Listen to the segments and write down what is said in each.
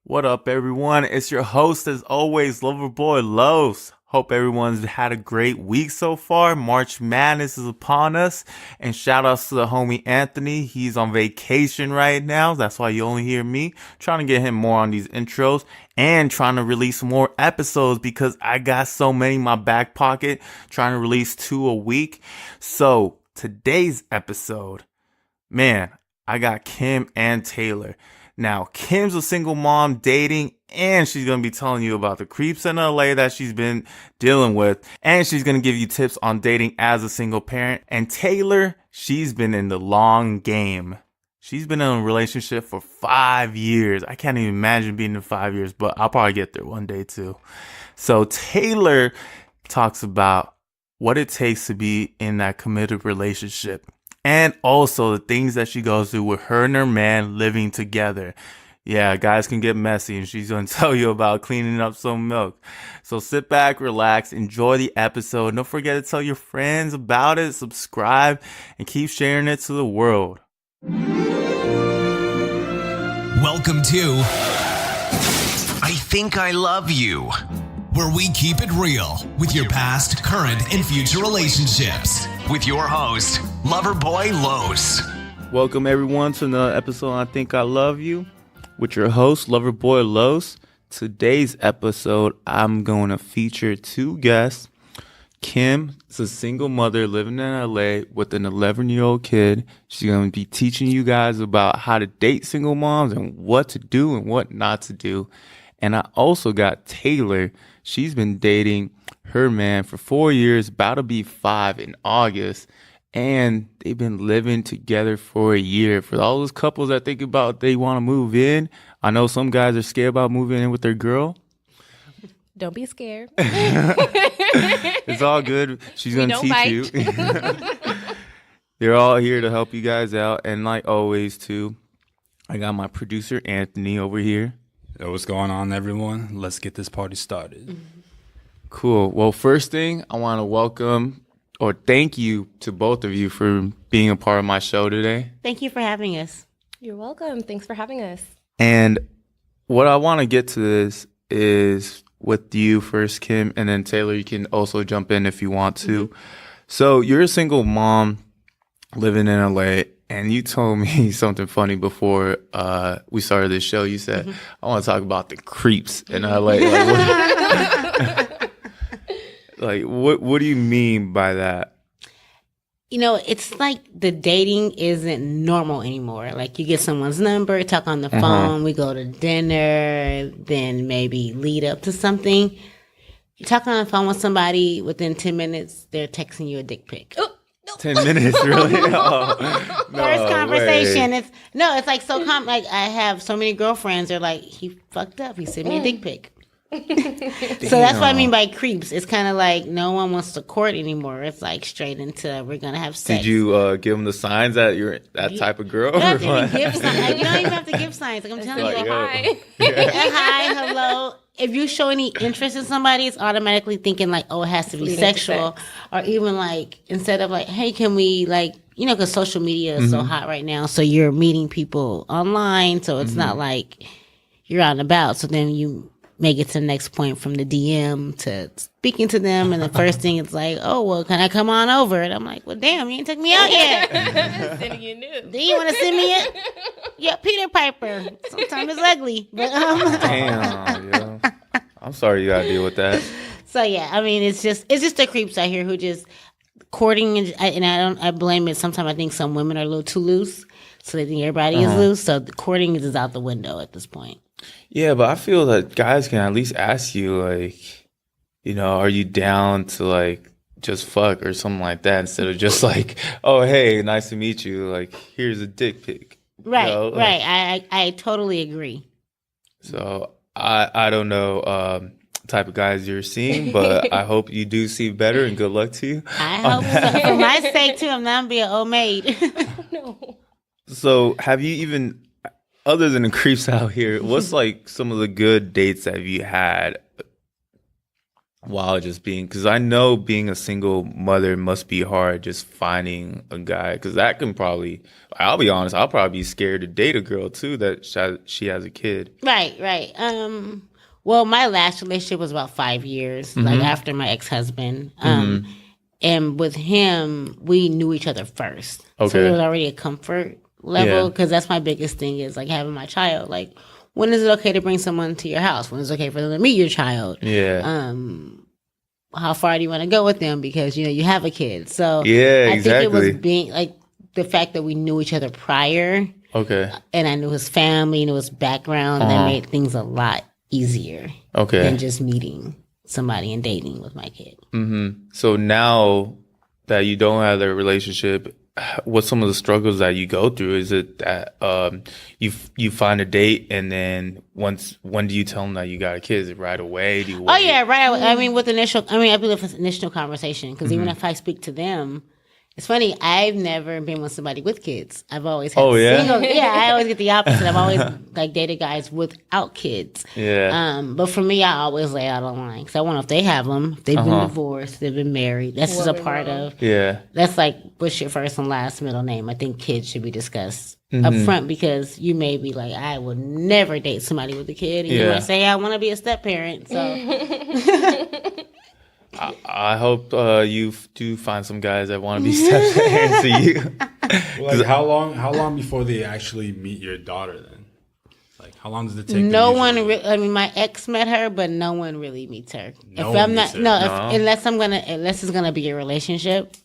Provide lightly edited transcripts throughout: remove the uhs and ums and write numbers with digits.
What up, everyone? It's your host, as always, Loverboy Los. Hope everyone's had a great week so far. March Madness is upon us. And shout outs to the homie Anthony. He's on vacation right now. That's why you only hear me. Trying to get him more on these intros and trying to release more episodes because I got so many in my back pocket. Trying to release 2 a week. So today's episode, man, I got Kim and Taylor. Now, Kim's a single mom dating, and she's going to be telling you about the creeps in LA that she's been dealing with. And she's going to give you tips on dating as a single parent. And Taylor, she's been in the long game. She's been in a relationship for 5 years. I can't even imagine being in 5 years, but I'll probably get there one day too. So Taylor talks about what it takes to be in that committed relationship. And also the things that she goes through with her and her man living together. Yeah, guys can get messy, and she's going to tell you about cleaning up some milk. So sit back, relax, enjoy the episode. Don't forget to tell your friends about it, subscribe, and keep sharing it to the world. Welcome to I Think I Love You, where we keep it real with your past, current, and future relationships. With your host, Loverboy Los. Welcome everyone to another episode of I Think I Love You with your host, Loverboy Los. Today's episode, I'm going to feature 2 guests. Kim is a single mother living in LA with an 11-year-old kid. She's going to be teaching you guys about how to date single moms and what to do and what not to do. And I also got Taylor. She's been dating her man for 4 years, about to be 5 in August, and they've been living together for a year. For all those couples that think about they want to move in, I know some guys are scared about moving in with their girl. Don't be scared. It's all good. She's going to teach you. They're all here to help you guys out, and like always, too, I got my producer, Anthony, over here. Yo, what's going on, everyone? Let's get this party started. Cool. Well, first thing, I want to welcome or thank you to both of you for being a part of my show today. Thank you for having us. You're welcome. Thanks for having us. And what I want to get to this is with you first, Kim, and then Taylor, you can also jump in if you want to. So you're a single mom living in LA, and you told me something funny before we started this show. You said, I want to talk about the creeps in LA. What do you mean by that? You know, it's like the dating isn't normal anymore. Like you get someone's number, talk on the phone, we go to dinner, then maybe lead up to something. You talk on the phone with somebody, within 10 minutes, they're texting you a dick pic. Oh, no. 10 minutes, really? Oh, no First conversation. way. It's like so common. Like I have so many girlfriends, they're like, he fucked up. He sent me a dick pic. So that's what I mean by creeps. It's kind of like no one wants to court anymore. It's like straight into we're gonna have sex. Did you give them the signs that you're that type of girl? You don't have to give signs. You don't even have to give signs. Like I'm telling you, Hi. hi, hello. If you show any interest in somebody, it's automatically thinking like, oh, it has to be sexual, or even like instead of like, hey, can we like, because social media is so hot right now. So you're meeting people online, so it's not like you're out and about. So then you make it to the next point from the DM to speaking to them, and the first thing is like, oh, well, can I come on over? And I'm like, well, damn, you ain't took me out yet. Sending you nudes. Do you want to send me it? Yeah, Peter Piper. Sometimes it's ugly, but Damn, yo. I'm sorry you gotta deal with that. So yeah, I mean, it's just the creeps out here who just courting, and I blame it. Sometimes I think some women are a little too loose, so they think everybody is loose. So the courting is out the window at this point. Yeah, but I feel that guys can at least ask you, like, are you down to, like, just fuck or something like that instead of just like, oh, hey, nice to meet you. Like, here's a dick pic. Right, right. I totally agree. So I don't know type of guys you're seeing, but I hope you do see better and good luck to you. I hope so. For my sake, too, I'm not being old maid. No. So have you even... Other than the creeps out here, what's like some of the good dates that you had While just being, because I know being a single mother must be hard, just finding a guy, because that can probably, I'll be honest, I'll probably be scared to date a girl too that she has a kid. Right. Well, my last relationship was about 5 years, like after my ex-husband. And with him, we knew each other first. So Okay. there was already a comfort level, Yeah. because that's my biggest thing is like having my child. Like, when is it okay to bring someone to your house? When is it okay for them to meet your child? Yeah. How far do you want to go with them? Because, you have a kid. So Yeah, I think it exactly. was being like the fact that we knew each other prior, Okay. and I knew his family, knew his background, that made things a lot easier Okay. than just meeting somebody and dating with my kid. So now that you don't have a relationship, what's some of the struggles that you go through? Is it that you find a date and then when do you tell them that you got a kid? Is it right away? Do you wait? Oh yeah, right. I mean, I believe it's initial conversation, because even if I speak to them, it's funny. I've never been with somebody with kids. I've always had single. Yeah, I always get the opposite. I've always like dated guys without kids. Yeah. But for me, I always lay out a line, because I want to, if they have them, if they've been divorced, they've been married. That's just a part of. Yeah. That's like, what's your first and last middle name? I think kids should be discussed up front, because you may be like, I would never date somebody with a kid, and you might say, I want to be a step parent. So. I hope you do find some guys that want to be step parents to you. Like how long before they actually meet your daughter then? Like how long does it take? No them one usually? really. I mean, my ex met her, but no one really meets her. No If one I'm meets not, her. no, if, unless it's gonna be a relationship,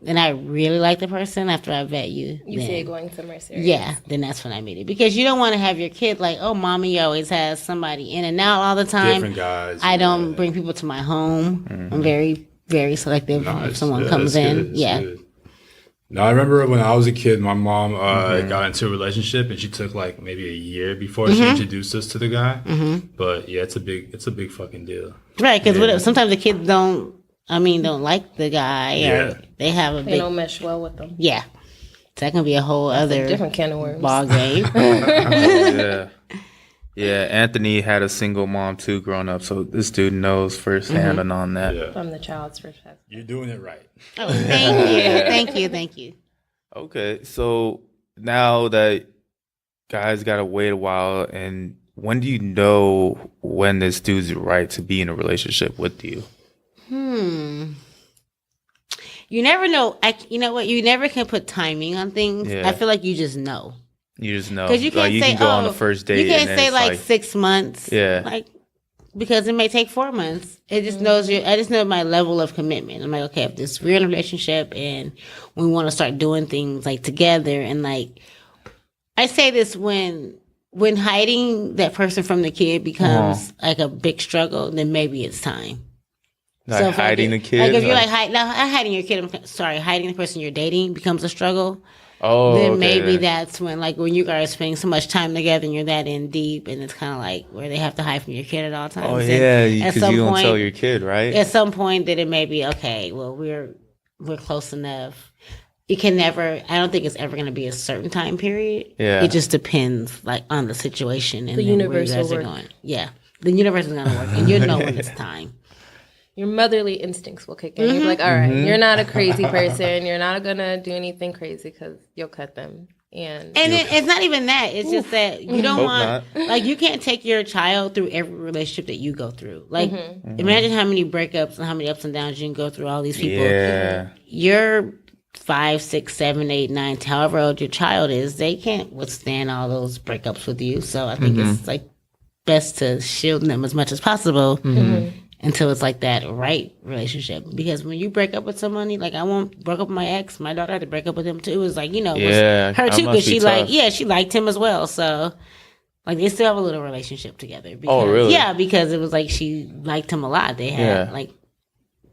and I really like the person after I vet you. You then, see it going somewhere serious. yeah, then that's when I meet it, because you don't want to have your kid like, oh, mommy always has somebody in and out all the time. Different guys. I don't bring people to my home. I'm very, very selective if someone comes in. Good. No, I remember when I was a kid, my mom got into a relationship, and she took like maybe a year before she introduced us to the guy. But yeah, it's a big fucking deal. Right, because sometimes the kids don't like the guy, Yeah. or they have a They big, don't mesh well with them. yeah. So that can be a whole other Different can of worms. ball game. Yeah. Yeah, Anthony had a single mom too growing up, so this dude knows firsthand on that. Yeah, From the child's perspective. you're doing it right. Oh, thank you. Okay, so now that guys gotta wait a while, and when do you know when this dude's right to be in a relationship with you? You never know. You know what? You never can put timing on things. Yeah. I feel like you just know. You just know. Because you can't you say, can go on the first date. you can't and then say it's like 6 months. Yeah. Like, because it may take 4 months. It just knows you. I just know my level of commitment. I'm like, okay, if we're in a relationship and we want to start doing things like together, and like, I say this when hiding that person from the kid becomes like a big struggle, then maybe it's time. like So if hiding the kid. Like if you're like hiding your kid, hiding the person you're dating becomes a struggle. oh, Then okay, maybe yeah. that's when you guys are spending so much time together and you're that in deep, and it's kind of like where they have to hide from your kid at all times. Oh And yeah, at because some you don't point, tell your kid, right? at some point that it may be okay. Well, we're close enough. It can never. I don't think it's ever going to be a certain time period. Yeah. It just depends, like, on the situation and The then where you universe guys will are work. going. Yeah, the universe is going to work, and you'll know when it's time. Your motherly instincts will kick in. You'll be like, all right, you're not a crazy person. You're not going to do anything crazy because you'll cut them. And It's not even that. It's just that you don't Hope want, like, you can't take your child through every relationship that you go through. Like, imagine how many breakups and how many ups and downs you can go through all these people. Yeah. You're 5, 6, 7, 8, 9, however old your child is, they can't withstand all those breakups with you. So I think it's like best to shield them as much as possible until it's like that right relationship. Because when you break up with somebody, like I broke up with my ex, my daughter had to break up with him too. It was like, it was Yeah, her that too, must because be she tough. she liked him as well. So like they still have a little relationship together. Because, Oh, really? Yeah, because it was like she liked him a lot. They had Yeah. like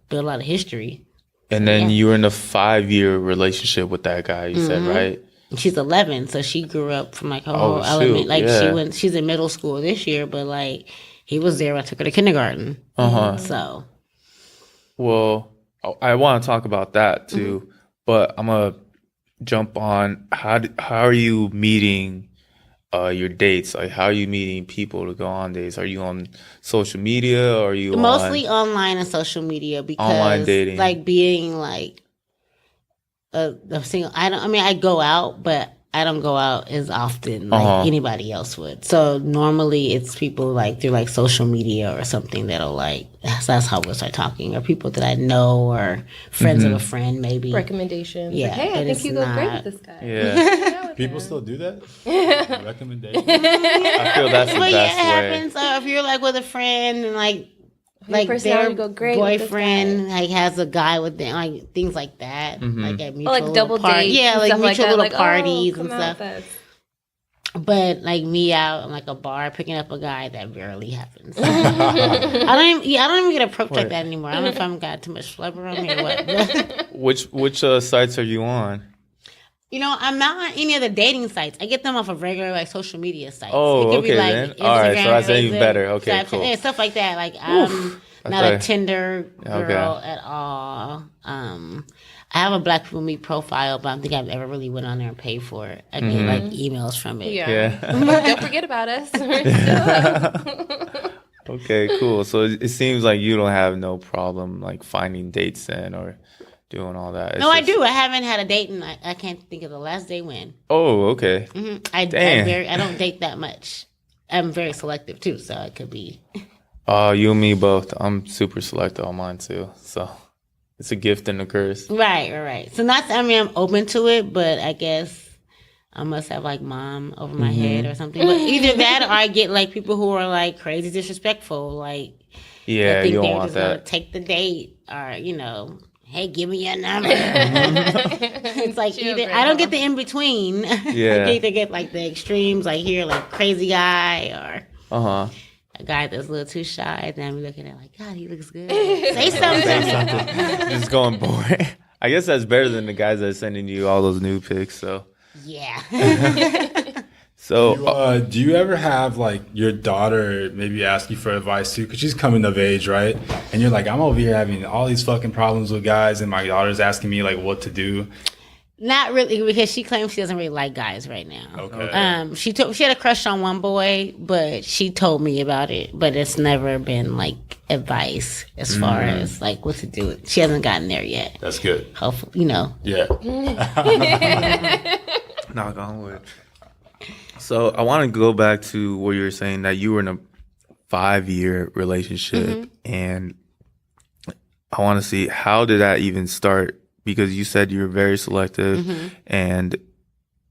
built a lot of history. And then you were in a 5-year relationship with that guy, you said, right? She's 11, so she grew up from like her Oh, whole shoot, element. Like yeah. she's in middle school this year, but like he was there when I took her to kindergarten. So Well, I want to talk about that too, but I'm gonna jump on how are you meeting your dates? Like, how are you meeting people to go on dates? Are you on social media, or are you Mostly on online and social media because online dating? like being like a single. I don't. I mean, I go out, but I don't go out as often like anybody else would. So normally it's people like through like social media or something that'll like. That's how we'll start talking, or people that I know, or friends of a friend, maybe Recommendations. Yeah, Like, hey, I but think it's you go great not- with this guy. Yeah, Hang out with People him. still do that? Recommendation? I feel that's the But yeah, it best way. happens. If you're like with a friend and like their personality go great with this boyfriend like has a guy with them, like things like that, like at mutual Or like double little dates. yeah, and like stuff mutual that. little Like, parties oh, and come out stuff. with us. But like me out in like a bar picking up a guy, that barely happens. I don't even get approached like that anymore. I don't know if I'm got too much flubber on me or what. But, Which sites are you on? I'm not on any of the dating sites. I get them off of regular like social media sites. Oh, It could be, okay, like, then. All right, so that's even Facebook, better. Okay, Snapchat, cool. yeah, stuff like that. Like I'm not a thought- Tinder girl Okay. at all. I have a Black People Meet profile, but I don't think I've ever really went on there and paid for it. I get like emails from it. Yeah. Yeah. Don't forget about us. We're still up. Okay, cool. So it seems like you don't have no problem like finding dates then, or doing all that. It's No, I just- do. I haven't had a date, and I can't think of the last day when. Oh, okay. I Damn. I don't date that much. I'm very selective too, so it could be. You and me both. I'm super selective on mine too. So it's a gift and a curse. Right. So I'm open to it, but I guess I must have like mom over my head or something. But either that, or I get like people who are like crazy disrespectful, like Yeah, I think you don't they're want just gonna that. take the date, or hey, give me your number. It's like Chill, either I grandma. don't get the in between. Yeah. I either get like the extremes, like here, like crazy guy, or Uh-huh. a guy that's a little too shy. Then I'm looking at like, God, he looks good. Say something. Just going boring. I guess that's better than the guys that are sending you all those new pics. So Yeah. so Do you ever have like your daughter maybe ask you for advice too? Because she's coming of age, right? And you're like, I'm over here having all these fucking problems with guys, and my daughter's asking me like what to do. Not really, because she claims she doesn't really like guys right now. Okay. She had a crush on one boy, but she told me about it. But it's never been like advice as far as like what to do. She hasn't gotten there yet. That's good. Hopefully, Yeah. knock on wood. So I want to go back to what you were saying, that you were in a 5-year relationship, and I want to see, how did that even start? Because you said you're very selective, and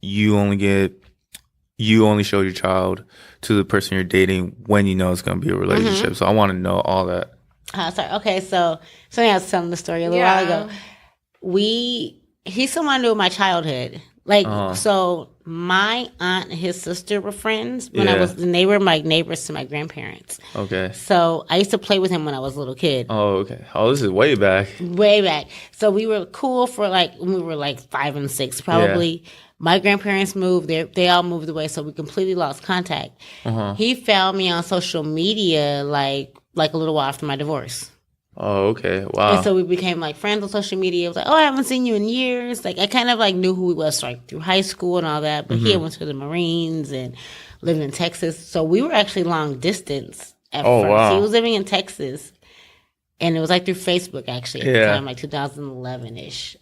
you only show your child to the person you're dating when you know it's going to be a relationship. So I want to know all that. sorry. Okay, so something I was telling the story a little while ago. He's someone I knew in my childhood. Like, so my aunt and his sister were friends when they were my neighbors to my grandparents. Okay. So I used to play with him when I was a little kid. Oh, okay. Oh, this is way back. Way back. So we were cool for like when we were like 5 and 6 probably. Yeah. My grandparents moved. They all moved away, so we completely lost contact. He found me on social media like a little while after my divorce. Oh, okay. Wow. And so we became like friends on social media. It was like, oh, I haven't seen you in years. Like I kind of like knew who he was like through high school and all that. But he had went to the Marines and lived in Texas. So we were actually long distance at first. Wow. He was living in Texas. And it was like through Facebook actually at the time, like 2011-ish.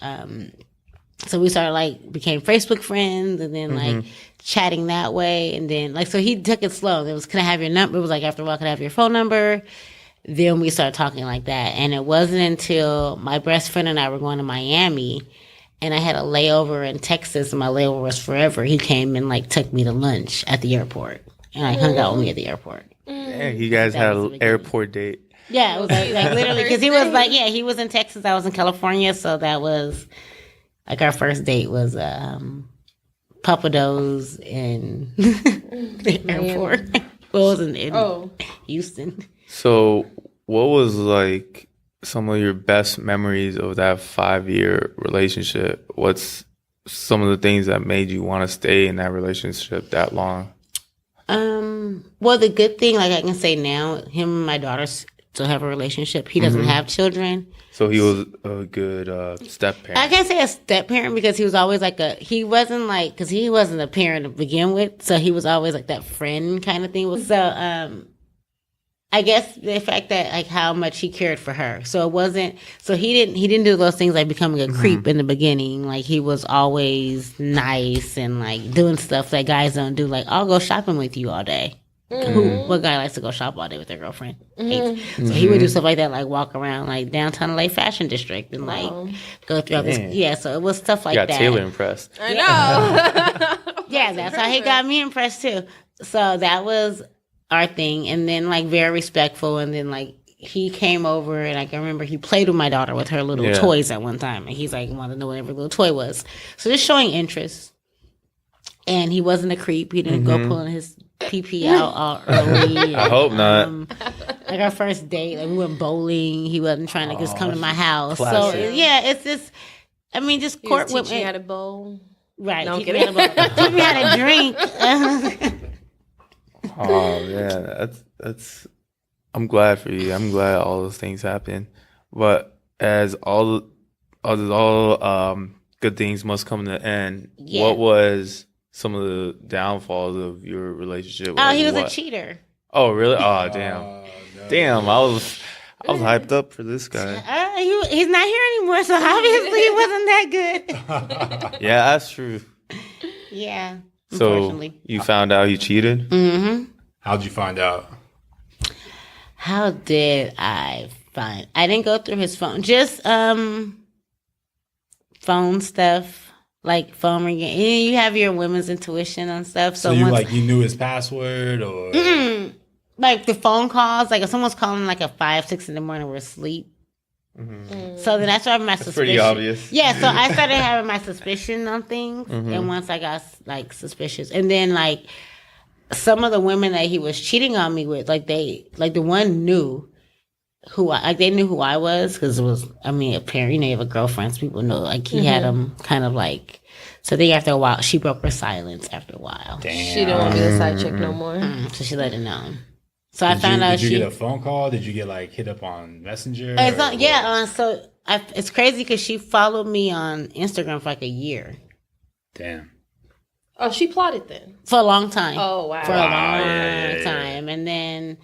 So we started like became Facebook friends and then like chatting that way. And then like, so he took it slow. It was, can I have your number? It was like, after a while, can I have your phone number? Then we started talking like that. And it wasn't until my best friend and I were going to Miami and I had a layover in Texas and my layover was forever. He came and like took me to lunch at the airport and like hung out with me at the airport. Yeah, you guys had an airport date. Yeah, it was like literally, because he was like, he was in Texas, I was in California. So that was like our first date was Papados in the airport. Well, it was in Houston. So what was like some of your best memories of that 5-year relationship? What's some of the things that made you want to stay in that relationship that long? Well, the good thing, like I can say now, him and my daughter's still have a relationship. He doesn't have children. So he was a good step parent. I can't say a step parent because he was always like he wasn't like, because he wasn't a parent to begin with. So he was always like that friend kind of thing. So, I guess the fact that like how much he cared for her. So it wasn't, so he didn't do those things like becoming a creep in the beginning. Like he was always nice and like doing stuff that guys don't do. Like, I'll go shopping with you all day. What guy likes to go shop all day with their girlfriend? Hates. So he would do stuff like that, like walk around like downtown LA Fashion District and like go through all this. Yeah, so it was stuff like got that. Taylor impressed. I know. Yeah, that's how he got me impressed too. So that was our thing. And then like very respectful. And then like he came over and like, I remember he played with my daughter with her little toys at one time. And he's like, wanted to know what every little toy was. So just showing interest. And he wasn't a creep. He didn't go pulling his PP out all early. I hope not. Like our first date, like we went bowling. He wasn't trying to just come to my house. classic. So yeah, it's just, I mean, just He court was teaching you how women. to bowl. Right. No, I'm Teach me how to teach me how to drink. Oh yeah, that's. I'm glad for you. I'm glad all those things happened. But as all good things must come to an end. Yeah. What was some of the downfalls of your relationship? Oh, he was What? a cheater. Oh really? Oh damn, No. damn. I was hyped up for this guy. He's not here anymore, so obviously he wasn't that good. Yeah, that's true. Yeah. So Unfortunately. you found out he cheated? Mm-hmm. How'd you find out? How did I find? I didn't go through his phone. Just phone stuff, like phone ringing. And you have your women's intuition on stuff. So you knew his password or like the phone calls, like if someone's calling like at 5, 6 in the morning, we're asleep. So then I started my suspicion. Pretty obvious. Yeah, so I started having my suspicion on things, and once I got like suspicious, and then like some of the women that he was cheating on me with, like the one knew they knew who I was because it was, I mean, a parent, you have a girlfriend, so people know, like he had them kind of like. So then after a while, she broke her silence after a while. damn. She didn't want to be the side chick no more. So she let it know. So I found out Did you she. get a phone call? Did you get like hit up on Messenger? It's or not, what? yeah, so it's crazy because she followed me on Instagram for like a year. Damn. Oh, she plotted then. For a long time. Oh, wow. For a long yeah. time. And then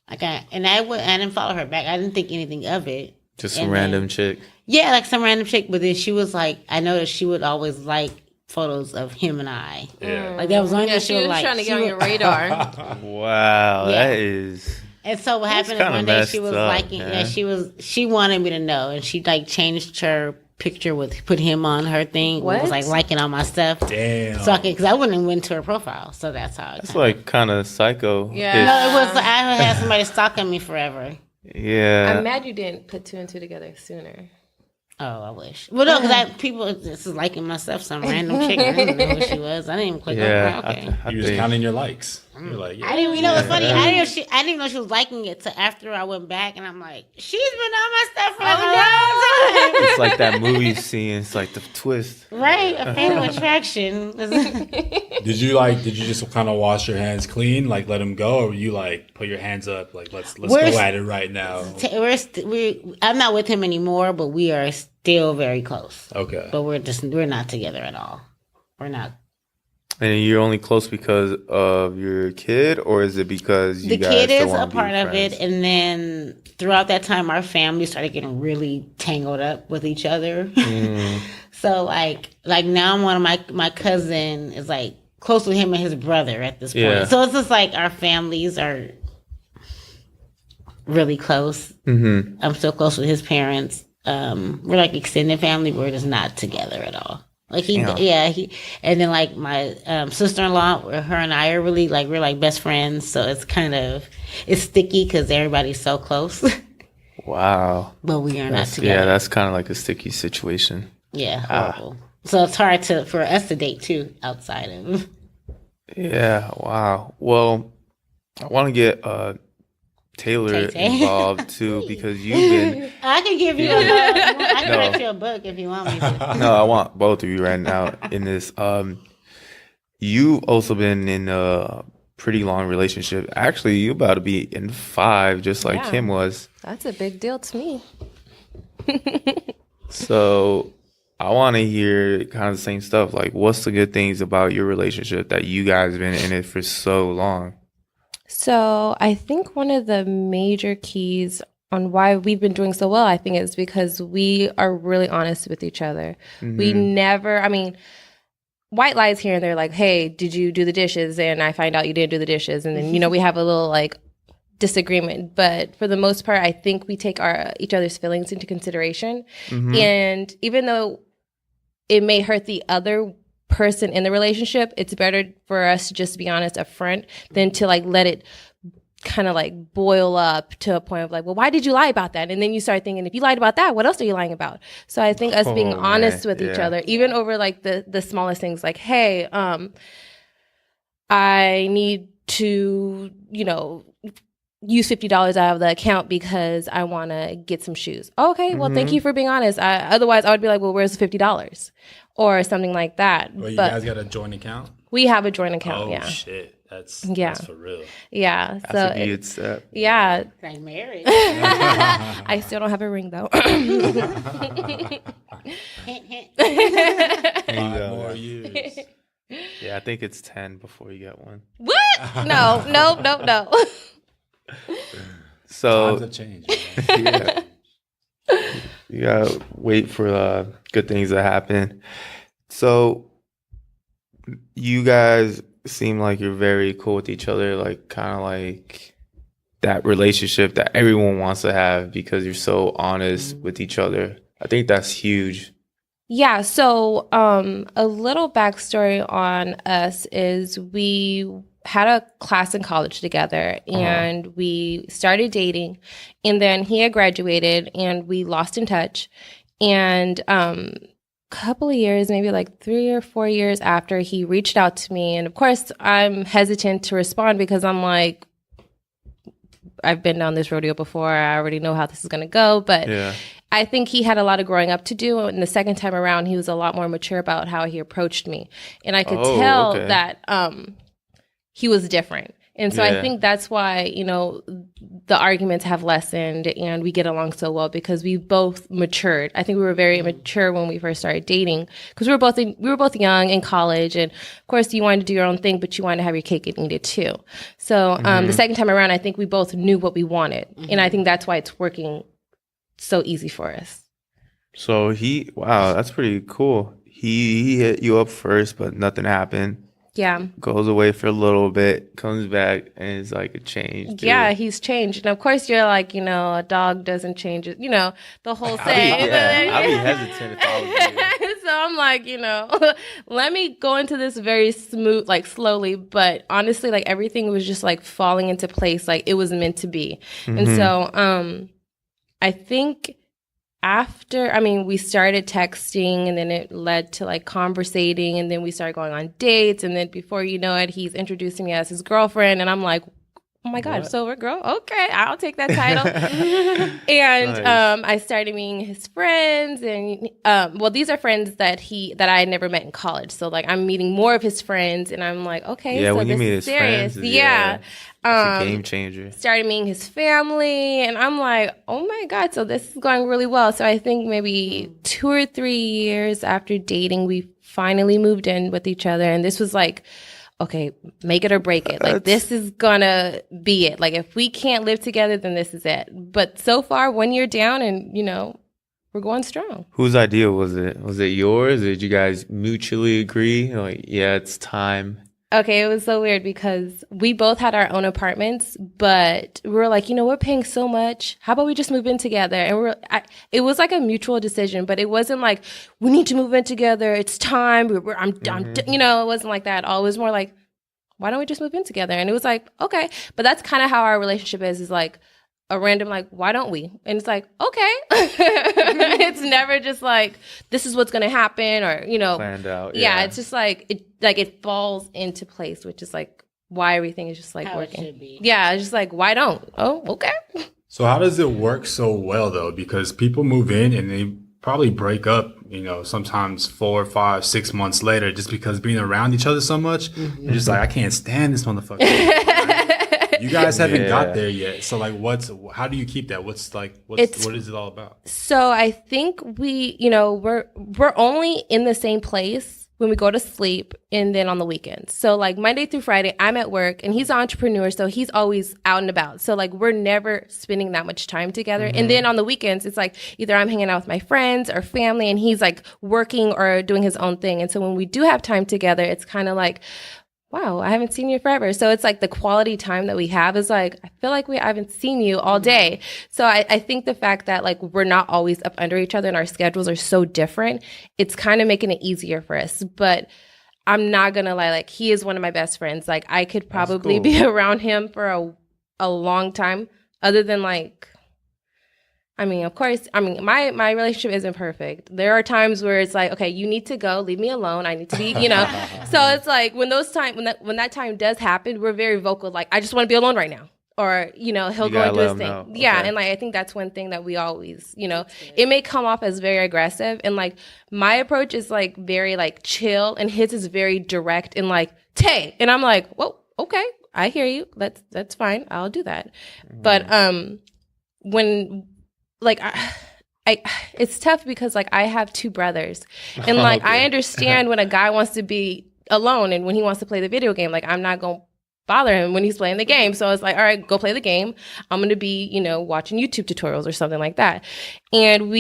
I didn't follow her back. I didn't think anything of it. Just some And random then- chick. Yeah, like some random chick. But then she was like, I noticed she would always like photos of him and I. Yeah. Like that was the only Yeah, thing she she would was like. trying to She get on would- your radar. Wow, Yeah. that is. And so what happened is kinda one day she messed was up, liking. man. Yeah, she wanted me to know, and she like changed her picture put him on her thing. What? Was like liking all my stuff. Damn. So because I wouldn't went to her profile, so that's how. That's like kind of psycho. Yeah. No, it was. I had somebody stalking me forever. Yeah. I'm mad you didn't put two and two together sooner. Oh, I wish. Well, no, because people just is liking my stuff. Some random chick. I didn't know who she was. I didn't even click Yeah. on her. Okay. I You was think- counting your likes. You're like, yeah. I didn't even know it's funny. I didn't even know she was liking it till after I went back, and I'm like, she's been on my stuff for like a long time. It's like that movie scene. It's like the twist. Right, a fatal attraction. Did you just kind of wash your hands clean, like let him go, or were you like put your hands up, like let's go We're at it right now? I'm not with him anymore, but we are still very close. Okay. But we're not together at all. We're not. And you're only close because of your kid, or is it because you The guys kid still is wanna a be part of friends? it, and then throughout that time, our family started getting really tangled up with each other. So like now, one of my cousin is like close with him and his brother at this point. Yeah. So it's just like our families are really close. Mm-hmm. I'm still close with his parents. We're like extended family. But we're just not together at all. Like and then like my sister-in-law, her and I are really like, we're like best friends. So it's sticky because everybody's so close, Wow. but we are not Yeah, together. that's kind of like a sticky situation. Yeah, horrible. So it's hard for us to date too outside of. Yeah. Wow. Well, I want to get Taylor Tay-Tay. involved too because you've been. I can give you I can write you a book if you want me to. No, I want both of you right now in this. You've also been in pretty long relationship. Actually, you about to be in 5, just like Yeah. Kim was. That's a big deal to me. So I want to hear kind of the same stuff. Like, what's the good things about your relationship that you guys been in it for so long? So I think one of the major keys on why we've been doing so well, I think, is because we are really honest with each other. We never, I mean, white lies here and there, like, hey, did you do the dishes? And I find out you didn't do the dishes. And then, we have a little like disagreement. But for the most part, I think we take each other's feelings into consideration. And even though it may hurt the other person in the relationship, it's better for us to just be honest up front than to like let it kind of like boil up to a point of like, well, why did you lie about that? And then you start thinking, if you lied about that, what else are you lying about? So I think us being honest with each other, even over like the smallest things, like, hey, I need to, use $50 out of the account because I want to get some shoes. Okay, well, thank you for being honest. Otherwise, I would be like, well, where's the $50? Or something like that. Well, you but guys got a joint account? we have a joint account, Oh, yeah. shit. That's for real. Yeah. That's So, a good step. yeah. Like marriage. I still don't have a ring, though. Hint, hint. There you 5 go. more years. Yeah, I think it's 10 before you get one. What? No. So Times have changed. Man. yeah, you gotta wait for good things to happen. So you guys seem like you're very cool with each other, like kind of like that relationship that everyone wants to have because you're so honest with each other. I think that's huge. Yeah. So a little backstory on us is we had a class in college together and we started dating, and then he had graduated and we lost in touch. And couple of years, maybe like 3 or 4 years after, he reached out to me. And of course, I'm hesitant to respond because I'm like, I've been down this rodeo before. I already know how this is going to go. But Yeah. I think he had a lot of growing up to do. And the second time around, he was a lot more mature about how he approached me. And I could tell that he was different. And so I think that's why, the arguments have lessened and we get along so well because we both matured. I think we were very mature when we first started dating because we were both young in college, and of course you wanted to do your own thing, but you wanted to have your cake and eat it too. So the second time around, I think we both knew what we wanted, and I think that's why it's working so easy for us. So wow, that's pretty cool. He hit you up first, but nothing happened. Yeah. Goes away for a little bit, comes back, and it's like a change. Dude. Yeah, he's changed. And of course, you're like, a dog doesn't change it, the whole saying. I'd be hesitant if I was you. So I'm like, let me go into this very smooth, like slowly. But honestly, like everything was just like falling into place, like it was meant to be. And so I think we started texting, and then it led to like conversating, and then we started going on dates, and then before you know it, he's introducing me as his girlfriend, and I'm like, oh my God, so we're girl? Okay, I'll take that title. And Nice. I started meeting his friends, and these are friends that I had never met in college. So like I'm meeting more of his friends, and I'm like, okay, Yeah, so when you this meet is his serious. friends, Yeah. It's a game changer. Started meeting his family, and I'm like, oh my God, so this is going really well. So I think maybe 2 or 3 years after dating, we finally moved in with each other. And this was like, okay, make it or break it. Like, this is gonna be it. Like, if we can't live together, then this is it. But so far, 1 year down, and, we're going strong. Whose idea was it? Was it yours? Or did you guys mutually agree? Like, yeah, it's time. Okay, it was so weird because we both had our own apartments, but we were like, we're paying so much. How about we just move in together? And it was like a mutual decision, but it wasn't like we need to move in together. It's time. It wasn't like that at all. It was more like, why don't we just move in together? And it was like, okay, but that's kind of how our relationship is like a random like, why don't we? And it's like, okay. It's never just like, this is what's going to happen, or, Planned out. Yeah, it's just like it falls into place, which is like why everything is just like How it working. should be. Yeah, it's just like, why don't? Oh, okay. So how does it work so well though? Because people move in and probably break up, sometimes 4, 5, 6 months later, just because being around each other so much, you're just like, I can't stand this motherfucker. You guys haven't got there yet. So like, how do you keep that? What is it all about? So I think we're only in the same place when we go to sleep and then on the weekends. So like Monday through Friday, I'm at work and he's an entrepreneur. So he's always out and about. So like we're never spending that much time together. And then on the weekends, it's like either I'm hanging out with my friends or family and he's like working or doing his own thing. And so when we do have time together, it's kind of like, wow, I haven't seen you forever. So it's like the quality time that we have is like, I feel like I haven't seen you all day. So I think the fact that like we're not always up under each other and our schedules are so different, it's kind of making it easier for us. But I'm not going to lie, like he is one of my best friends. Like I could probably be around him for a long time other than like, of course, my relationship isn't perfect. There are times where it's like, okay, you need to go, leave me alone. I need to be, So it's like when that time does happen, we're very vocal. Like, I just want to be alone right now. Or, he'll go and do his thing. Okay. Yeah. And like, I think that's one thing that we always, it may come off as very aggressive. And like, my approach is like very like chill and his is very direct and like, Tay. And I'm like, whoa, okay, I hear you. That's fine. I'll do that. But, when, like, it's tough because like I have 2 brothers and like I understand when a guy wants to be alone and when he wants to play the video game, like I'm not going to bother him when he's playing the game. So it's like, all right, go play the game. I'm going to be, watching YouTube tutorials or something like that. And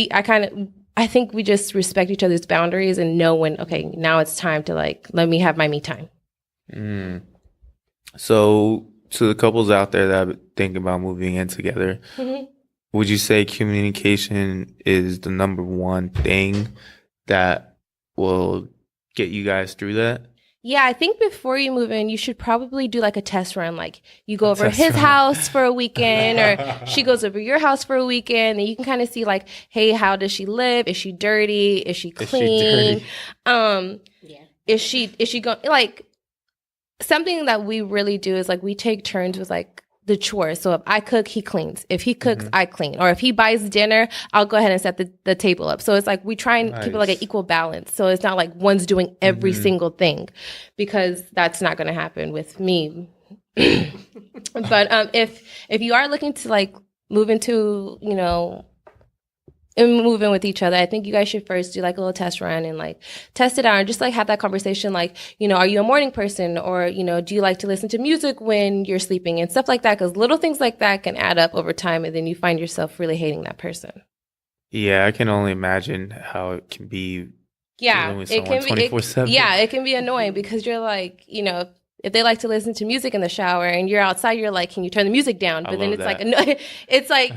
I think we just respect each other's boundaries and know when, okay, now it's time to like, let me have my me time. So to the couples out there that think about moving in together, would you say communication is the number one thing that will get you guys through that? Yeah, I think before you move in, you should probably do like a test run. Like you go over his house for a weekend or she goes over your house for a weekend and you can kind of see like, hey, how does she live? Is she dirty? Is she clean? Is she going like something that we really do is like we take turns with like the chores. So if I cook, he cleans. If he cooks, I clean. Or if he buys dinner, I'll go ahead and set the table up. So it's like we try and keep it like an equal balance. So it's not like one's doing every single thing because that's not going to happen with me. But if you are looking to like move into, and move in with each other, I think you guys should first do like a little test run and like test it out and just like have that conversation like, are you a morning person or, do you like to listen to music when you're sleeping and stuff like that? Because little things like that can add up over time and then you find yourself really hating that person. Yeah, I can only imagine how it can be. Yeah, it can be 24/7. Yeah, it can be annoying because you're like, if they like to listen to music in the shower and you're outside, you're like, can you turn the music down? But then it's like,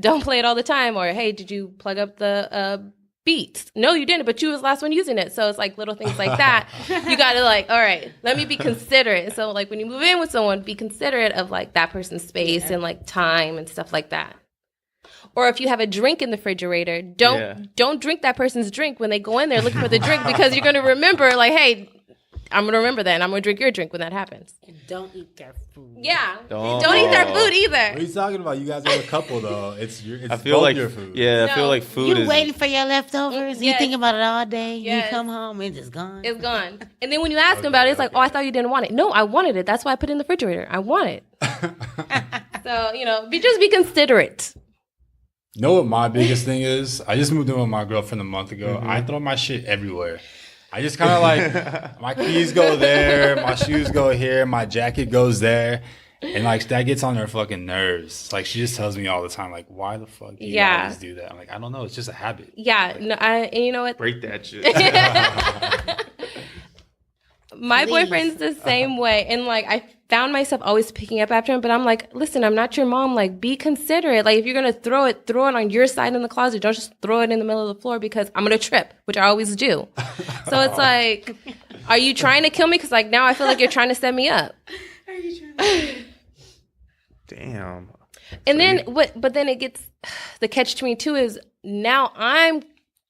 don't play it all the time. Or, hey, did you plug up the Beats? No, you didn't, but you was the last one using it. So it's like little things like that. You got to like, all right, let me be considerate. So like when you move in with someone, be considerate of like that person's space and like time and stuff like that. Or if you have a drink in the refrigerator, don't drink that person's drink when they go in there looking for the drink because you're going to remember like, hey, I'm going to remember that, and I'm going to drink your drink when that happens. And don't eat their food. Yeah. Don't eat their food either. What are you talking about? You guys are a couple, though. It's I feel both like your food. Yeah, I feel like food you waiting for your leftovers? Yes. You think about it all day? Yes. You come home, it's just gone. It's gone. And then when you ask them about it, it's like, oh, I thought you didn't want it. No, I wanted it. That's why I put it in the refrigerator. I want it. So, just be considerate. You know what my biggest thing is? I just moved in with my girlfriend a month ago. I throw my shit everywhere. I just kind of like, my keys go there, my shoes go here, my jacket goes there. And like, that gets on her fucking nerves. Like, she just tells me all the time, like, why the fuck do you always do that? I'm like, I don't know. It's just a habit. Yeah. No, and you know what? Break that shit. My boyfriend's the same way. And like, I found myself always picking up after him, but I'm like, listen, I'm not your mom. Like, be considerate. Like, if you're going to throw it on your side in the closet. Don't just throw it in the middle of the floor because I'm going to trip, which I always do. So it's like, are you trying to kill me? Because like, now I feel like you're trying to set me up. Are you trying? Damn. And then but then it gets, the catch to me too is now I'm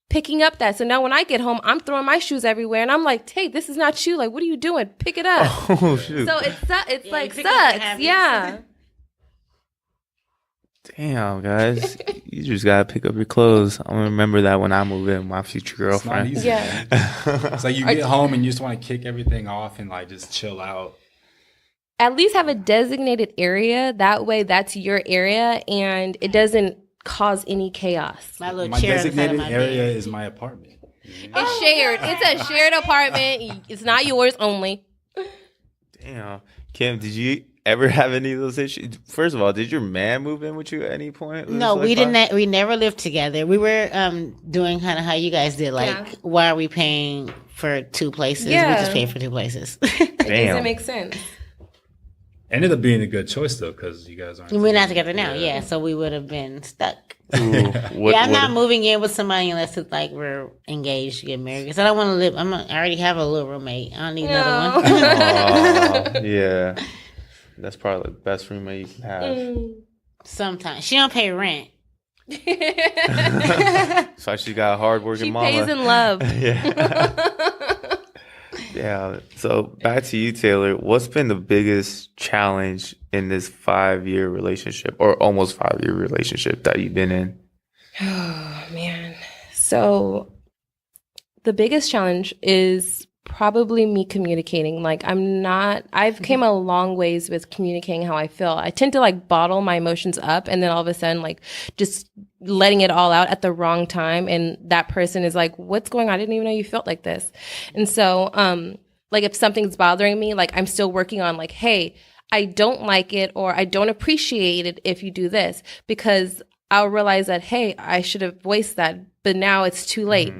picking up that. So now when I get home, I'm throwing my shoes everywhere. And I'm like, hey, this is not you. Like, what are you doing? Pick it up. Oh, shoot. So it's like sucks. Yeah. Damn, guys, you just gotta pick up your clothes. I'm gonna remember that when I move in with my future It's not girlfriend. easy. Yeah. It's like you get home and you just want to kick everything off and like just chill out. At least have a designated area. That way, that's your area, and it doesn't cause any chaos. My little My chair on the side of designated my area bed. is my apartment. It's shared. It's a shared apartment. It's not yours only. Damn, Kim, did you ever have any of those issues? First of all, did your man move in with you at any point? No, we didn't. We never lived together. We were doing kind of how you guys did. Like, Yeah. why are we paying for two places? Yeah. We just paid for two places. It doesn't Damn. make sense. Ended up being a good choice though, because you guys aren't. We're not together now. Yeah, so we would have been stuck. What, I'm not moving in with somebody unless it's like we're engaged to get married. Because I don't want to live. I already have a little roommate. I don't need another one. Aw, yeah, that's probably the best roommate you can have. Sometimes she don't pay rent. So she got a hard-working She mama. pays in love. Yeah. Yeah. So back to you, Taylor. What's been the biggest challenge in this 5-year relationship or almost 5-year relationship that you've been in? Oh, man. So the biggest challenge is probably me communicating. Like I've came a long ways with communicating how I feel. I tend to like bottle my emotions up and then all of a sudden like just letting it all out at the wrong time. And that person is like, what's going on? I didn't even know you felt like this. And so, like if something's bothering me, like I'm still working on like, hey, I don't like it or I don't appreciate it if you do this, because I'll realize that, hey, I should have voiced that, but now it's too late.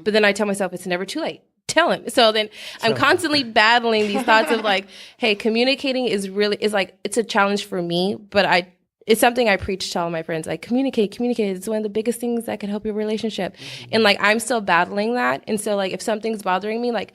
But then I tell myself it's never too late. Tell him. So then I'm constantly battling these thoughts of like, hey, communicating is like, it's a challenge for me, but it's something I preach to all my friends, like communicate. It's one of the biggest things that can help your relationship. And like, I'm still battling that. And so like, if something's bothering me, like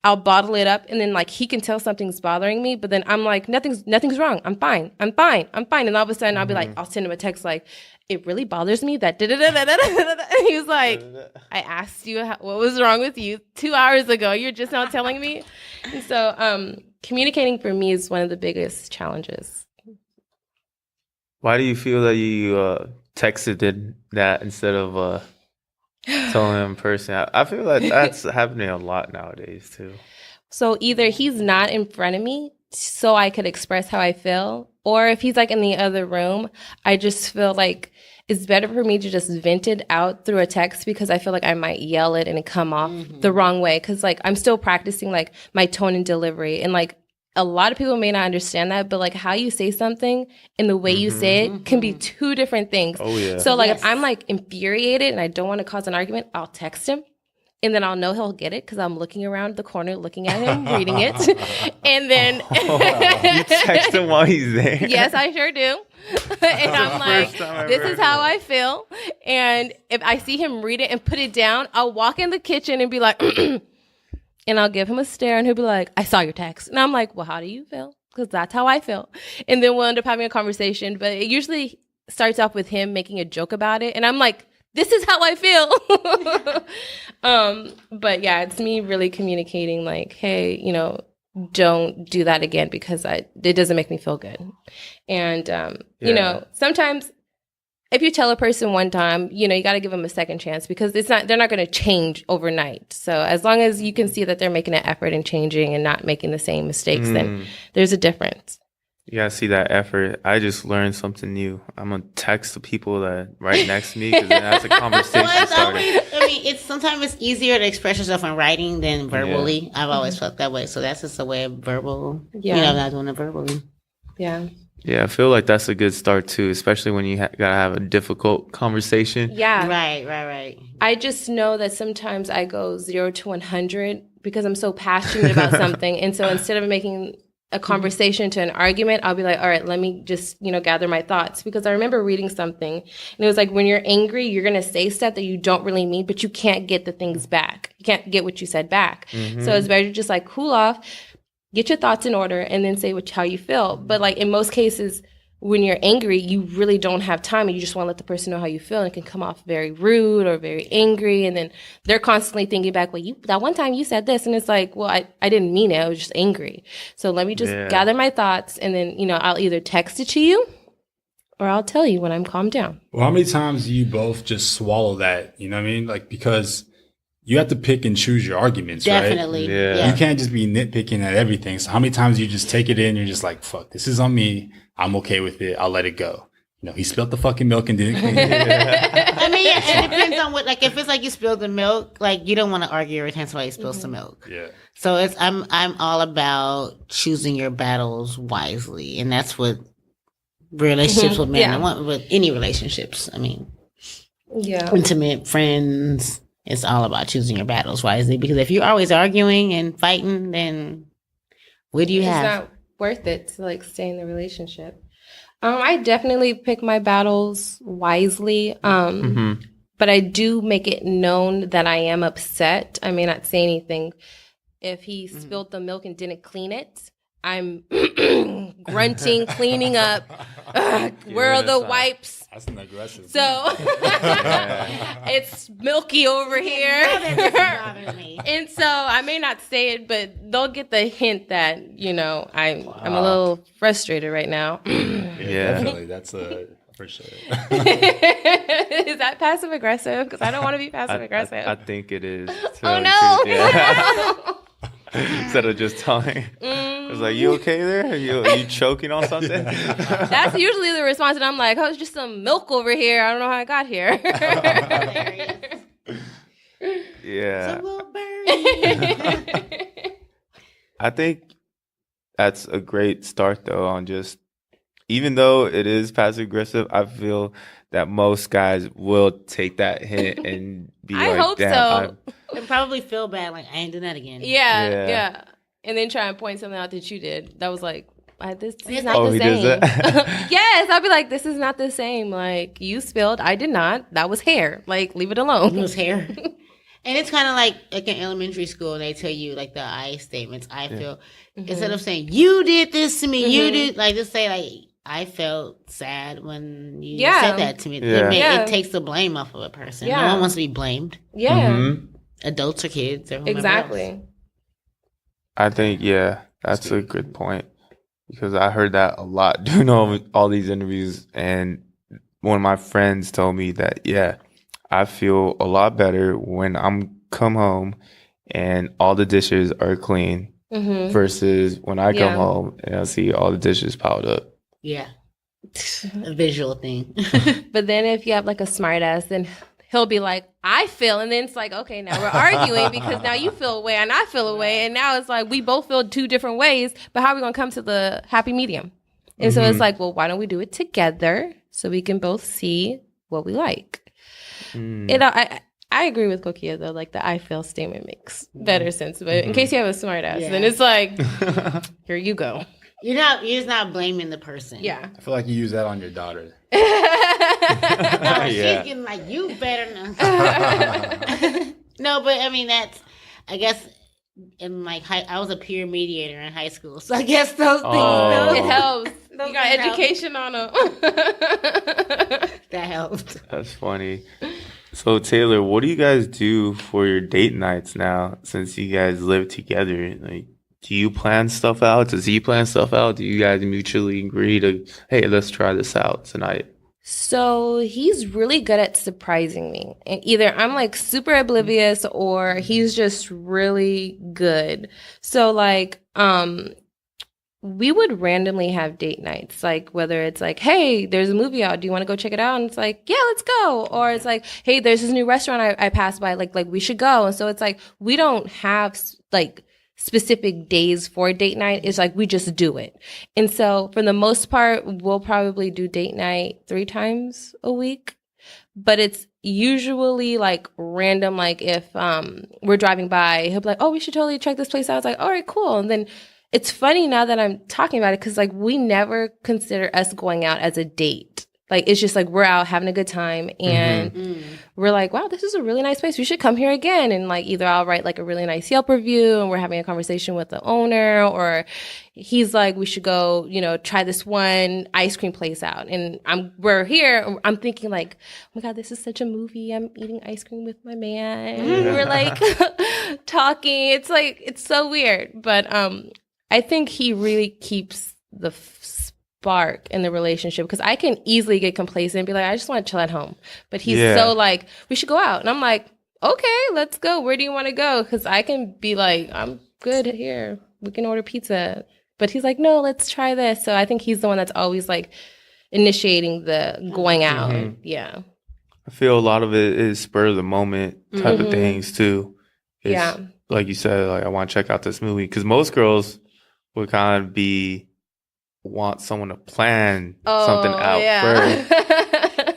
I'll bottle it up and then like, he can tell something's bothering me, but then I'm like, nothing's wrong. I'm fine. And all of a sudden I'll be like, I'll send him a text like, it really bothers me that and he was like, I asked you what was wrong with you 2 hours ago. You're just now telling me. And so communicating for me is one of the biggest challenges. Why do you feel that you texted that instead of telling him in person? I feel like that's happening a lot nowadays too. So either he's not in front of me so I could express how I feel, or if he's like in the other room, I just feel like it's better for me to just vent it out through a text, because I feel like I might yell it and it come off the wrong way. Cause like I'm still practicing like my tone and delivery, and like a lot of people may not understand that, but like how you say something and the way you say it can be two different things. Oh yeah. So like if I'm like infuriated and I don't want to cause an argument, I'll text him. And then I'll know he'll get it because I'm looking around the corner, looking at him, reading it. And then You text him while he's there. yes, I sure do. And I'm like, first time I've this heard is how of I feel. And if I see him read it and put it down, I'll walk in the kitchen and be like, and I'll give him a stare and he'll be like, I saw your text. And I'm like, well, how do you feel? Because that's how I feel. And then we'll end up having a conversation. But it usually starts off with him making a joke about it. And I'm like, this is how I feel. But yeah, it's me really communicating like, hey, don't do that again, because it doesn't make me feel good. And, sometimes if you tell a person one time, you got to give them a second chance, because they're not going to change overnight. So as long as you can see that they're making an effort and changing and not making the same mistakes, then there's a difference. You gotta see that effort. I just learned something new. I'm gonna text the people that right next to me, because then that's a conversation starter. It's sometimes it's easier to express yourself in writing than verbally. I've always felt that way. So that's just a way of verbal. Yeah. Not doing it verbally. Yeah. Yeah, I feel like that's a good start too, especially when you gotta have a difficult conversation. Yeah. Right. I just know that sometimes I go 0 to 100 because I'm so passionate about something. And so instead of making a conversation to an argument, I'll be like, all right, let me just, gather my thoughts. Because I remember reading something and it was like, when you're angry, you're going to say stuff that you don't really mean, but you can't get the things back. You can't get what you said back. So it's better to just like cool off, get your thoughts in order, and then say how you feel. But like in most cases, when you're angry, you really don't have time and you just want to let the person know how you feel. And it can come off very rude or very angry. And then they're constantly thinking back, well, that one time you said this. And it's like, well, I didn't mean it. I was just angry. So let me just gather my thoughts. And then, I'll either text it to you or I'll tell you when I'm calmed down. Well, how many times do you both just swallow that? You know what I mean? Like, because you have to pick and choose your arguments, Definitely. Yeah. right? Yeah. You can't just be nitpicking at everything. So how many times you just take it in, you're just like, fuck, this is on me. I'm okay with it. I'll let it go. You know, he spilled the fucking milk and didn't clean it. I mean, yeah, it depends on what. Like, if it's like you spilled the milk, like you don't want to argue every time somebody spills some milk. Yeah. So I'm all about choosing your battles wisely, and that's what relationships with men and women, with any relationships. I mean, intimate friends. It's all about choosing your battles wisely, because if you're always arguing and fighting, then what do you have? It's not worth it to like stay in the relationship. I definitely pick my battles wisely. But I do make it known that I am upset. I may not say anything. If he spilled the milk and didn't clean it, I'm grunting, cleaning up. Where are the wipes? That's an aggressive. So it's milky over here. And so I may not say it, but they'll get the hint that, you know, I'm a little frustrated right now. Yeah, definitely. That's for sure. Is that passive aggressive? Because I don't want to be passive aggressive. I think it is. Oh no! Yeah. Instead of just telling, it's like, you okay there? Are you choking on something? That's usually the response, and I'm like, oh, it's just some milk over here. I don't know how I got here. Yeah. So we'll burn. I think that's a great start, though, on just, even though it is passive aggressive, I feel that most guys will take that hint and be I like, hope damn, so. And probably feel bad, like I ain't doing that again. Yeah. And then try and point something out that you did. That was like, this is not Oh, the he same. does that? Yes, I'll be like, this is not the same. Like, you spilled, I did not. That was hair. Like, leave it It alone. was hair. And it's kind of like in elementary school, they tell you like the I statements. I feel, instead of saying you did this to me, you did, like just say like I felt sad when you said that to me. Yeah. It takes the blame off of a person. Yeah. No one wants to be blamed. Yeah, Mhm. Adults or kids or whomever exactly. else. I think, yeah, that's a good point, because I heard that a lot doing all these interviews, and one of my friends told me that, yeah, I feel a lot better when I'm come home and all the dishes are clean versus when I come home and I see all the dishes piled up. Yeah. A visual thing. But then if you have like a smart ass, then he'll be like, I feel. And then it's like, okay, now we're arguing because now you feel away and I feel away. And now it's like we both feel two different ways. But how are we going to come to the happy medium? And so it's like, well, why don't we do it together so we can both see what we like? I agree with Kokia, though. Like, the I feel statement makes better sense. But in case you have a smart ass, then it's like, here you go. You're just not blaming the person. Yeah. I feel like you use that on your daughter. No, Yeah. she's getting like, you better not. No, but I mean, that's, I guess, in like, I was a peer mediator in high school. So I guess those things, It helps. You got things help. education on them. That helped. That's funny. So, Taylor, what do you guys do for your date nights now since you guys live together? Like, do you plan stuff out? Does he plan stuff out? Do you guys mutually agree to, hey, let's try this out tonight? So he's really good at surprising me. And either I'm like super oblivious or he's just really good. So like, we would randomly have date nights, like whether it's like, hey, there's a movie out. Do you want to go check it out? And it's like, yeah, let's go. Or it's like, hey, there's this new restaurant I passed by. Like we should go. And so it's like, we don't have like specific days for date night. It's like we just do it. And so for the most part, we'll probably do date night 3 times a week. But it's usually like random, like if we're driving by, he'll be like, oh, we should totally check this place out. I was like, all right, cool. And then it's funny now that I'm talking about it because like we never consider us going out as a date. Like, it's just like we're out having a good time and we're like, wow, this is a really nice place. We should come here again. And like either I'll write like a really nice Yelp review and we're having a conversation with the owner, or he's like, we should go, try this one ice cream place out. And we're here. I'm thinking like, oh my God, this is such a movie. I'm eating ice cream with my man. We're like talking. It's like, it's so weird. But I think he really keeps the spark in the relationship, because I can easily get complacent and be like, I just want to chill at home. But he's Yeah. so like, we should go out. And I'm like, okay, let's go. Where do you want to go? Because I can be like, I'm good here. We can order pizza. But he's like, no, let's try this. So I think he's the one that's always like initiating the going out. Yeah. I feel a lot of it is spur of the moment type of things too. It's, Yeah. like you said, like I want to check out this movie, because most girls would kind of want someone to plan something out first.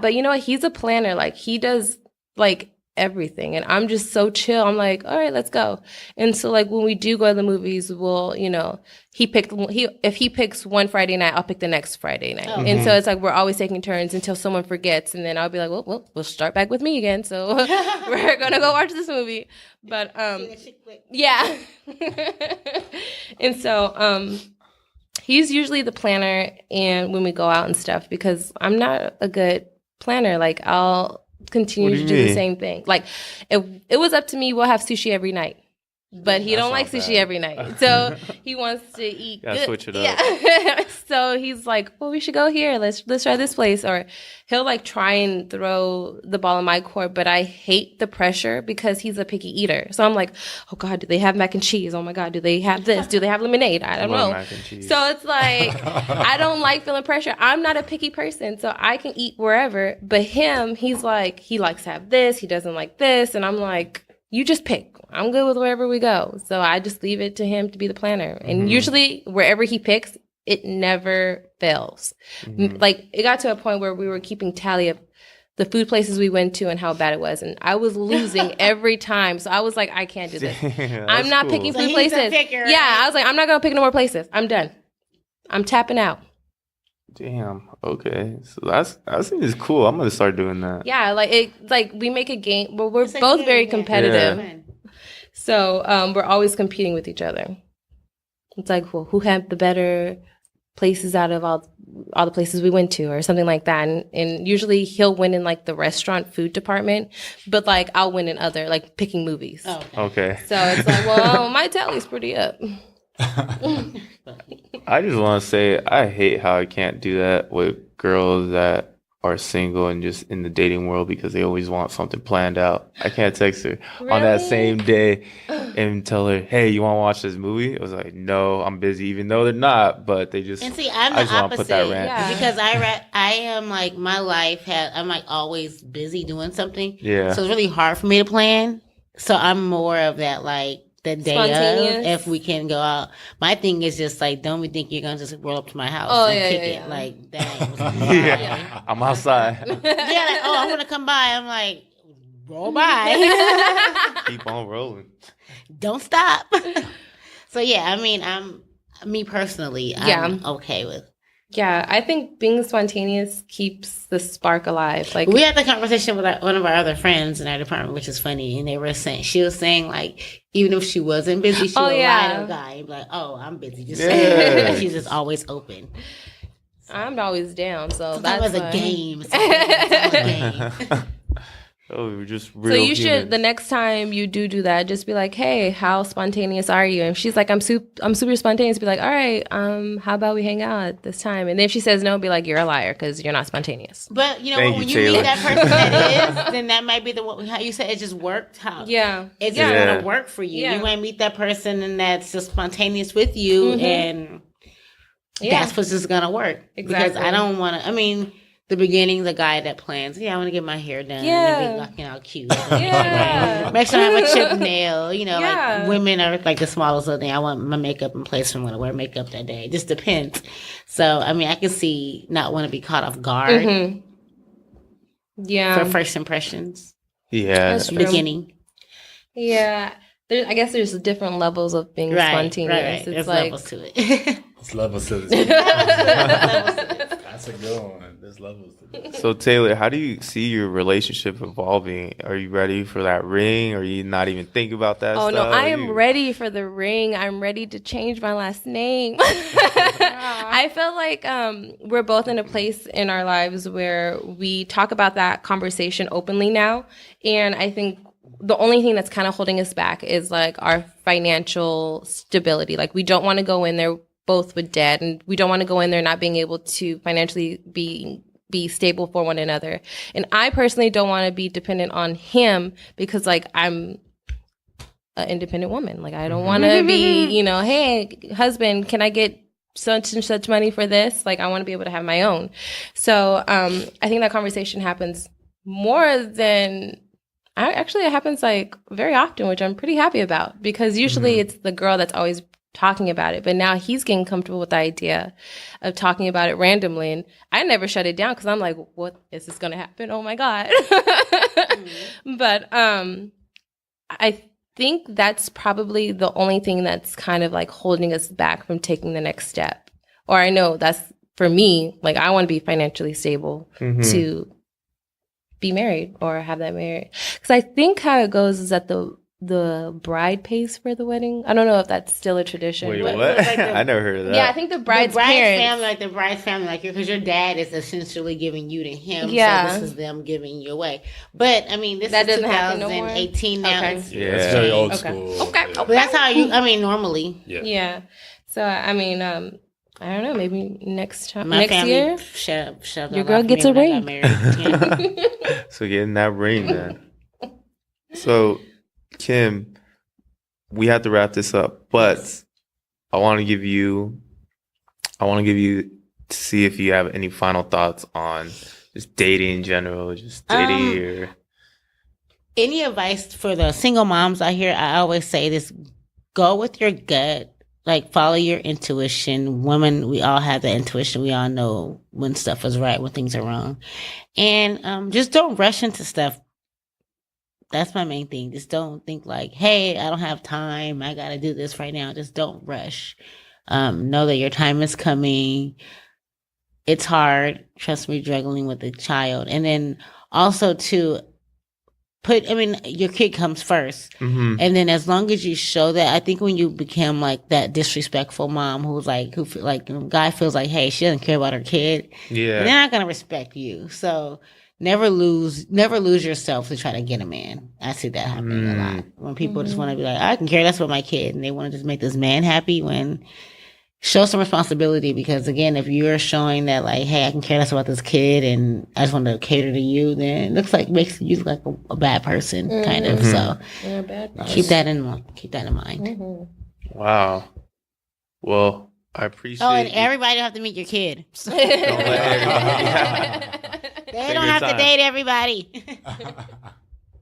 But you know what? He's a planner. Like he does like everything, and I'm just so chill. I'm like, all right, let's go. And so like when we do go to the movies, we'll, you know, if he picks one Friday night, I'll pick the next Friday night. And so it's like we're always taking turns until someone forgets, and then I'll be like, well, we'll start back with me again. So we're gonna go watch this movie. But yeah. And so he's usually the planner, and when we go out and stuff, because I'm not a good planner. Like I'll continue to do the same thing. Like if it was up to me, we'll have sushi every night. But he don't like sushi every night. So he wants to eat Gotta good. switch it up. Yeah. So he's like, well, we should go here. Let's try this place. Or he'll like try and throw the ball in my court, but I hate the pressure because he's a picky eater. So I'm like, oh God, do they have mac and cheese? Oh my God, do they have this? Do they have lemonade? I don't know. Mac and cheese. So it's like, I don't like feeling pressure. I'm not a picky person, so I can eat wherever. But him, he's like, he likes to have this. He doesn't like this. And I'm like, you just pick. I'm good with wherever we go. So I just leave it to him to be the planner. And usually wherever he picks, it never fails. Like it got to a point where we were keeping tally of the food places we went to and how bad it was. And I was losing every time. So I was like, I can't do this. I'm not picking So food he's places. a picker, Yeah, right? I was like, I'm not going to pick no more places. I'm done. I'm tapping out. Damn. Okay. So that seems cool. I'm gonna start doing that. Yeah, like we make a game. Well, we're It's a both game, very yeah. competitive. Yeah. So we're always competing with each other. It's like, well, who had the better places out of all the places we went to, or something like that. And usually he'll win in like the restaurant food department, but like I'll win in other, like picking movies. Oh, Okay. So it's like, well, my tally's pretty up. I just want to say I hate how I can't do that with girls that are single and just in the dating world, because they always want something planned out. I can't text her on that Really? same day and tell her, hey, you want to watch this movie? I was like, no, I'm busy, even though they're not, but they just, And see, I'm I the just want to opposite put that rant. Yeah. because I am like my life I'm like always busy doing something. Yeah. So it's really hard for me to plan. So I'm more of that like the day Spontaneous. of if we can go out. My thing is just like don't we think you're gonna just roll up to my house Oh, and yeah, kick yeah, it yeah. like that? Yeah. I'm outside. Yeah, like oh I'm gonna come by. I'm like roll by. Keep on rolling. Don't stop. So yeah, I mean me personally, I'm okay with. Yeah, I think being spontaneous keeps the spark alive. Like We had the conversation with one of our other friends in our department, which is funny, and she was saying like even if she wasn't busy, she would lie to a guy and be like, "Oh, I'm busy." Just Yeah. she's just always open. I'm always down, so Sometimes that's it's a fun. game. It's a game. Oh, we're just So real you should, humans. the next time you do that, just be like, "Hey, how spontaneous are you?" And if she's like, I'm super spontaneous." Be like, "All right, how about we hang out at this time?" And then if she says no, be like, "You're a liar because you're not spontaneous." But you know Thank when you, you Taylor. meet that person that is, then that might be the one. How you said it just worked. How Yeah, it's Yeah. just gonna work for you. Yeah. You might meet that person and that's just spontaneous with you, and yeah. that's what's just gonna work. Because Exactly. I don't want to. I mean, the beginning, the guy that plans. Yeah, I want to get my hair done. Yeah. And be looking out cute. Yeah. Make sure I have a chip nail. You know, Yeah. like women are like the smallest little thing. I want my makeup in place. So I'm gonna wear makeup that day. It just depends. So I mean, I can see not want to be caught off guard Mhm. Yeah, for first impressions. Yeah. That's true. Beginning. yeah. I guess there's different levels of being spontaneous. There's It's like levels to it. There's levels to this. That's a good one. There's levels to this. So Taylor, how do you see your relationship evolving? Are you ready for that ring? Or are you not even thinking about that Oh stuff? no, I am You- ready for the ring. I'm ready to change my last name. I feel like we're both in a place in our lives where we talk about that conversation openly now. And I think the only thing that's kind of holding us back is like our financial stability. Like we don't want to go in there both with debt, and we don't want to go in there not being able to financially be stable for one another. And I personally don't want to be dependent on him because like I'm an independent woman. Like I don't want to be, you know, hey husband, can I get such and such money for this? Like I want to be able to have my own. So I think that conversation happens more than it happens like very often, which I'm pretty happy about because usually it's the girl that's always talking about it. But now he's getting comfortable with the idea of talking about it randomly. And I never shut it down because I'm like, what is this going to happen? Oh my God. But I think that's probably the only thing that's kind of like holding us back from taking the next step. Or I know that's for me, like I want to be financially stable to be married or have that married. Because I think how it goes is that the bride pays for the wedding. I don't know if that's still a tradition. Wait, but what? I never heard of that. yeah, I think the bride's parents. Family, because your dad is essentially giving you to him. Yeah. So this is them giving you away. But I mean, this That is doesn't happen no more? 2018 now. Okay. It's- Yeah. It's very old Okay. school. Okay. Yeah. But that's how normally. Yeah. So I mean, I don't know. Maybe next My next family year. shut Your a girl lot for gets me a when I ring. got married. Yeah. So getting that ring, then. So, Kim, we have to wrap this up, but I want to give you to see if you have any final thoughts on just dating in general, just dating or Any advice for the single moms out here? I always say this: go with your gut. Like follow your intuition. Women, we all have that intuition. We all know when stuff is right, when things are wrong, and just don't rush into stuff. That's my main thing. Just don't think like, hey, I don't have time. I got to do this right now. Just don't rush. Know that your time is coming. It's hard. Trust me, juggling with a child. And then also to your kid comes first. And then as long as you show that, I think when you become like that disrespectful mom guy feels like, hey, she doesn't care about her kid. yeah. They're not going to respect you. So never lose yourself to try to get a man. I see that happening a lot. When people just want to be like, I can care less about my kid, and they want to just make this man happy. When show some responsibility, because again, if you're showing that like, hey, I can care less about this kid and I just want to cater to you, then it makes you look like a bad person, kind of. So You're a bad person. keep that in mind. Wow. Well, I appreciate. Oh, and you. everybody don't have to meet your kid. Don't let everybody- They Take don't your have time. to date everybody.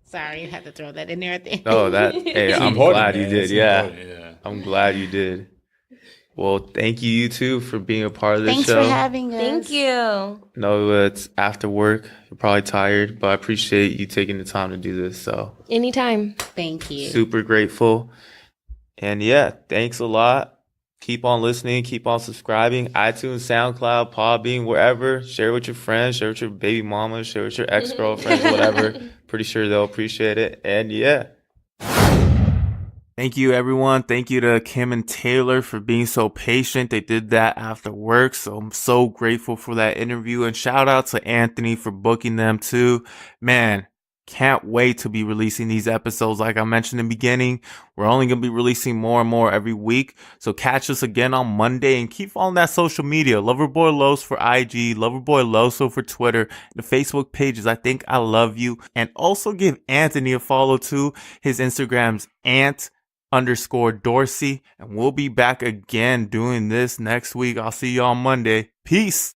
Sorry, you have to throw that in there at the end. Oh, that. Hey, It's I'm important, glad you man. did. It's Yeah. important, yeah. I'm glad you did. Well, thank you two for being a part of this Thanks show. for having us. Thank you. No, it's after work. You're probably tired, but I appreciate you taking the time to do this. So Anytime. Thank you. super grateful. And yeah, thanks a lot. Keep on listening. Keep on subscribing. iTunes, SoundCloud, Podbean, wherever. Share with your friends. Share with your baby mama. Share with your ex-girlfriends, whatever. Pretty sure they'll appreciate it. And yeah. Thank you, everyone. Thank you to Kim and Taylor for being so patient. They did that after work, so I'm so grateful for that interview. And shout out to Anthony for booking them too. Man, can't wait to be releasing these episodes. Like I mentioned in the beginning, we're only going to be releasing more and more every week. So catch us again on Monday and keep following that social media. Loverboy Los for IG, Loverboy Loso for Twitter. The Facebook page is I Think I Love You. And also give Anthony a follow too. His Instagram's ant_Dorsey. And we'll be back again doing this next week. I'll see you on Monday. Peace.